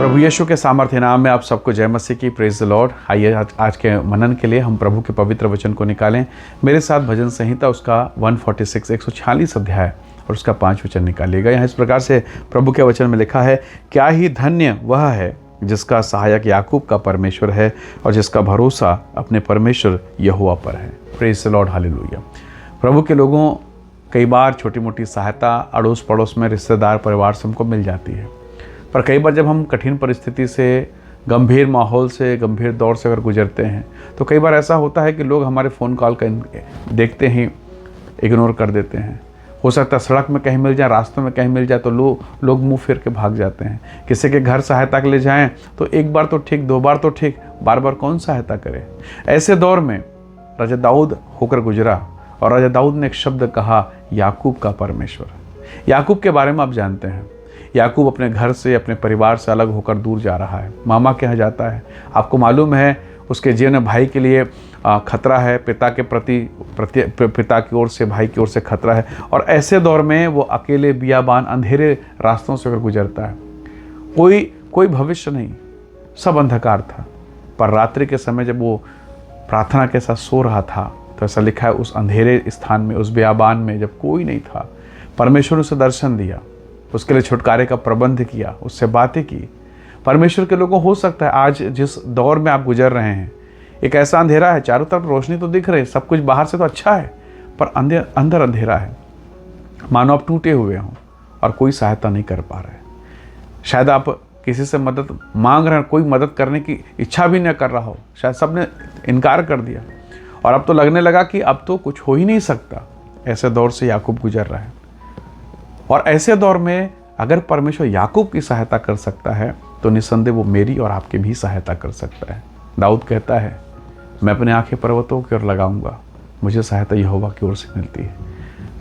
प्रभु यीशु के सामर्थ्य नाम में आप सबको जय मसीह की। Praise the Lord. आइए आज के मनन के लिए हम प्रभु के पवित्र वचन को निकालें। मेरे साथ भजन संहिता उसका 146 146 अध्याय और उसका 5 वचन निकालिएगा। यहाँ इस प्रकार से प्रभु के वचन में लिखा है, क्या ही धन्य वह है जिसका सहायक याकूब का परमेश्वर है और जिसका भरोसा अपने परमेश्वर यहोवा पर है। Praise the lord, hallelujah. प्रभु के लोगों, कई बार छोटी मोटी सहायता अड़ोस पड़ोस में रिश्तेदार परिवार से हमको मिल जाती है, पर कई बार जब हम कठिन परिस्थिति से, गंभीर माहौल से, गंभीर दौर से अगर गुजरते हैं तो कई बार ऐसा होता है कि लोग हमारे फ़ोन कॉल का देखते ही इग्नोर कर देते हैं। हो सकता है सड़क में कहीं मिल जाए, रास्तों में कहीं मिल जाए तो लोग मुंह फेर के भाग जाते हैं। किसी के घर सहायता के लिए जाएं तो एक बार तो ठीक, दो बार तो ठीक, बार बार कौन सहायता करे। ऐसे दौर में राजा दाऊद होकर गुजरा और राजा दाऊद ने एक शब्द कहा, याकूब का परमेश्वर। याकूब के बारे में आप जानते हैं, याकूब अपने घर से, अपने परिवार से अलग होकर दूर जा रहा है, मामा के यहाँ जाता है। आपको मालूम है उसके जीवन में भाई के लिए खतरा है, पिता के प्रति पिता की ओर से, भाई की ओर से खतरा है। और ऐसे दौर में वो अकेले बियाबान अंधेरे रास्तों से होकर गुजरता है। कोई भविष्य नहीं, सब अंधकार था। पर रात्रि के समय जब वो प्रार्थना के साथ सो रहा था तो ऐसा लिखा है, उस अंधेरे स्थान में, उस बियाबान में जब कोई नहीं था, परमेश्वर ने उसे दर्शन दिया, उसके लिए छुटकारे का प्रबंध किया, उससे बातें की। परमेश्वर के लोगों, हो सकता है आज जिस दौर में आप गुजर रहे हैं, एक ऐसा अंधेरा है, चारों तरफ रोशनी तो दिख रही है, सब कुछ बाहर से तो अच्छा है, पर अंदर अंधेरा है। मानो आप टूटे हुए हों और कोई सहायता नहीं कर पा रहे। शायद आप किसी से मदद मांग रहे हैं, कोई मदद करने की इच्छा भी न कर रहा हो, शायद सबने इनकार कर दिया और अब तो लगने लगा कि अब तो कुछ हो ही नहीं सकता। ऐसे दौर से याकूब गुजर रहा है। और ऐसे दौर में अगर परमेश्वर याकूब की सहायता कर सकता है तो निसंदेह वो मेरी और आपकी भी सहायता कर सकता है। दाऊद कहता है, मैं अपनी आंखें पर्वतों की ओर लगाऊंगा, मुझे सहायता यहोवा की ओर से मिलती है।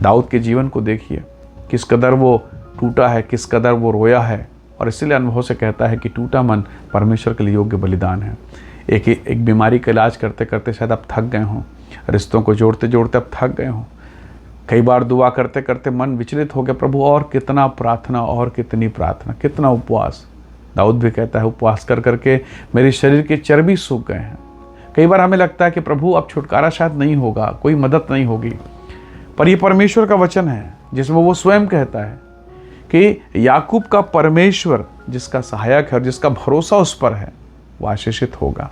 दाऊद के जीवन को देखिए, किस कदर वो टूटा है, किस कदर वो रोया है, और इसलिए अनुभव से कहता है कि टूटा मन परमेश्वर के लिए योग्य बलिदान है। एक बीमारी का इलाज करते करते शायद आप थक गए हों, रिश्तों को जोड़ते जोड़ते आप थक गए हों। कई बार दुआ करते करते मन विचलित हो गया, प्रभु और कितना प्रार्थना, और कितनी प्रार्थना, कितना उपवास। दाऊद भी कहता है, उपवास कर करके मेरे शरीर की चर्बी सूख गए हैं। कई बार हमें लगता है कि प्रभु अब छुटकारा शायद नहीं होगा, कोई मदद नहीं होगी, पर यह परमेश्वर का वचन है जिसमें वो स्वयं कहता है कि याकूब का परमेश्वर जिसका सहायक है और जिसका भरोसा उस पर है, वो आशीषित होगा।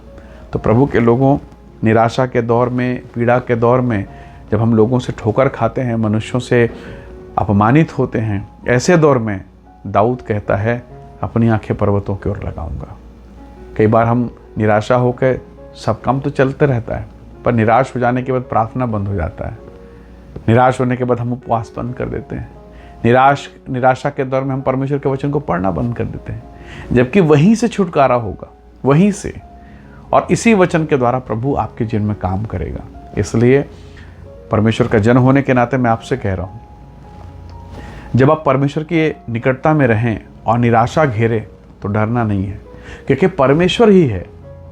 तो प्रभु के लोगों, निराशा के दौर में, पीड़ा के दौर में, जब हम लोगों से ठोकर खाते हैं, मनुष्यों से अपमानित होते हैं, ऐसे दौर में दाऊद कहता है, अपनी आंखें पर्वतों की ओर लगाऊंगा। कई बार हम निराशा होकर, सब काम तो चलते रहता है, पर निराश हो जाने के बाद प्रार्थना बंद हो जाता है। निराश होने के बाद हम उपवास बंद कर देते हैं। निराशा के दौर में हम परमेश्वर के वचन को पढ़ना बंद कर देते हैं, जबकि वहीं से छुटकारा होगा, वहीं से, और इसी वचन के द्वारा प्रभु आपके जीवन में काम करेगा। इसलिए परमेश्वर का जन होने के नाते मैं आपसे कह रहा हूँ, जब आप परमेश्वर की निकटता में रहें और निराशा घेरे तो डरना नहीं है, क्योंकि परमेश्वर ही है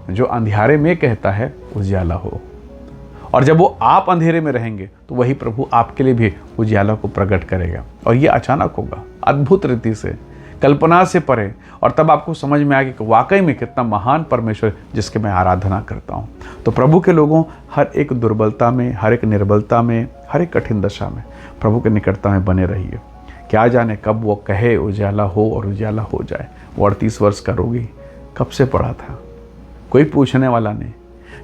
जो अंधियारे में कहता है उजियाला हो। और जब वो आप अंधेरे में रहेंगे तो वही प्रभु आपके लिए भी उजियाला को प्रकट करेगा, और ये अचानक होगा, अद्भुत रीति से, कल्पना से परे। और तब आपको समझ में आएगा कि वाकई में कितना महान परमेश्वर जिसके मैं आराधना करता हूँ। तो प्रभु के लोगों, हर एक दुर्बलता में, हर एक निर्बलता में, हर एक कठिन दशा में प्रभु के निकटता में बने रहिए। क्या जाने कब वो कहे उजाला हो और उजाला हो जाए। वो 38 वर्ष का रोगी कब से पड़ा था, कोई पूछने वाला नहीं।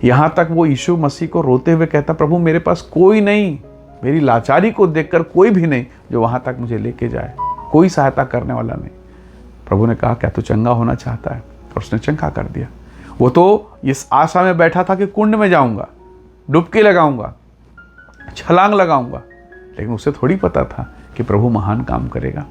यहाँ तक वो यीशु मसीह को रोते हुए कहता, प्रभु मेरे पास कोई नहीं, मेरी लाचारी को देखकर कोई भी नहीं जो वहाँ तक मुझे लेके जाए, कोई सहायता करने वाला नहीं। प्रभु ने कहा, क्या तू चंगा होना चाहता है? और उसने चंगा कर दिया। वो तो इस आशा में बैठा था कि कुंड में जाऊंगा, डुबकी लगाऊंगा, छलांग लगाऊंगा, लेकिन उसे थोड़ी पता था कि प्रभु महान काम करेगा।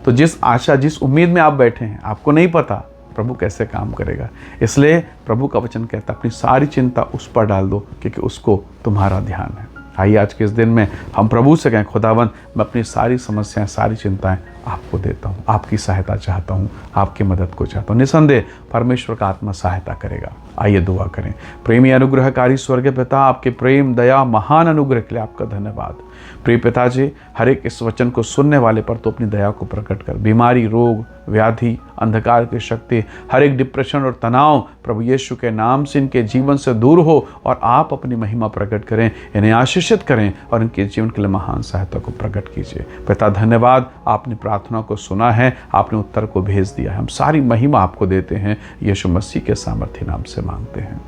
तो जिस आशा, जिस उम्मीद में आप बैठे हैं, आपको नहीं पता प्रभु कैसे काम करेगा। इसलिए प्रभु का वचन कहता है, अपनी सारी चिंता उस पर डाल दो, क्योंकि उसको तुम्हारा ध्यान है। आइए आज के इस दिन में हम प्रभु से कहें, खुदावंद मैं अपनी सारी समस्याएं, सारी चिंताएं आपको देता हूँ, आपकी सहायता चाहता हूँ, आपकी मदद को चाहता हूँ। निसंदेह परमेश्वर का आत्मा सहायता करेगा। आइए दुआ करें। प्रेमी अनुग्रहकारी स्वर्गीय पिता, आपके प्रेम, दया, महान अनुग्रह के लिए आपका धन्यवाद। प्रिय पिताजी, हर एक इस वचन को सुनने वाले पर तो अपनी दया को प्रकट कर। बीमारी, रोग, व्याधि, अंधकार की शक्ति, हर एक डिप्रेशन और तनाव प्रभु यीशु के नाम से इनके जीवन से दूर हो और आप अपनी महिमा प्रकट करें, इन्हें आशीषित करें और इनके जीवन के लिए महान सहायता को प्रकट कीजिए। पिता धन्यवाद, आपने प्रार्थना को सुना है, आपने उत्तर को भेज दिया है। हम सारी महिमा आपको देते हैं, यीशु मसीह के सामर्थ्य नाम से मांगते हैं,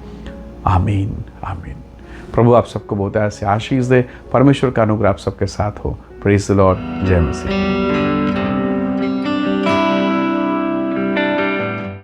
आमीन आमीन। प्रभु आप सबको बहुत ऐसे आशीष दे। परमेश्वर का अनुग्रह आप सबके साथ हो। Praise the Lord. जय मसीह।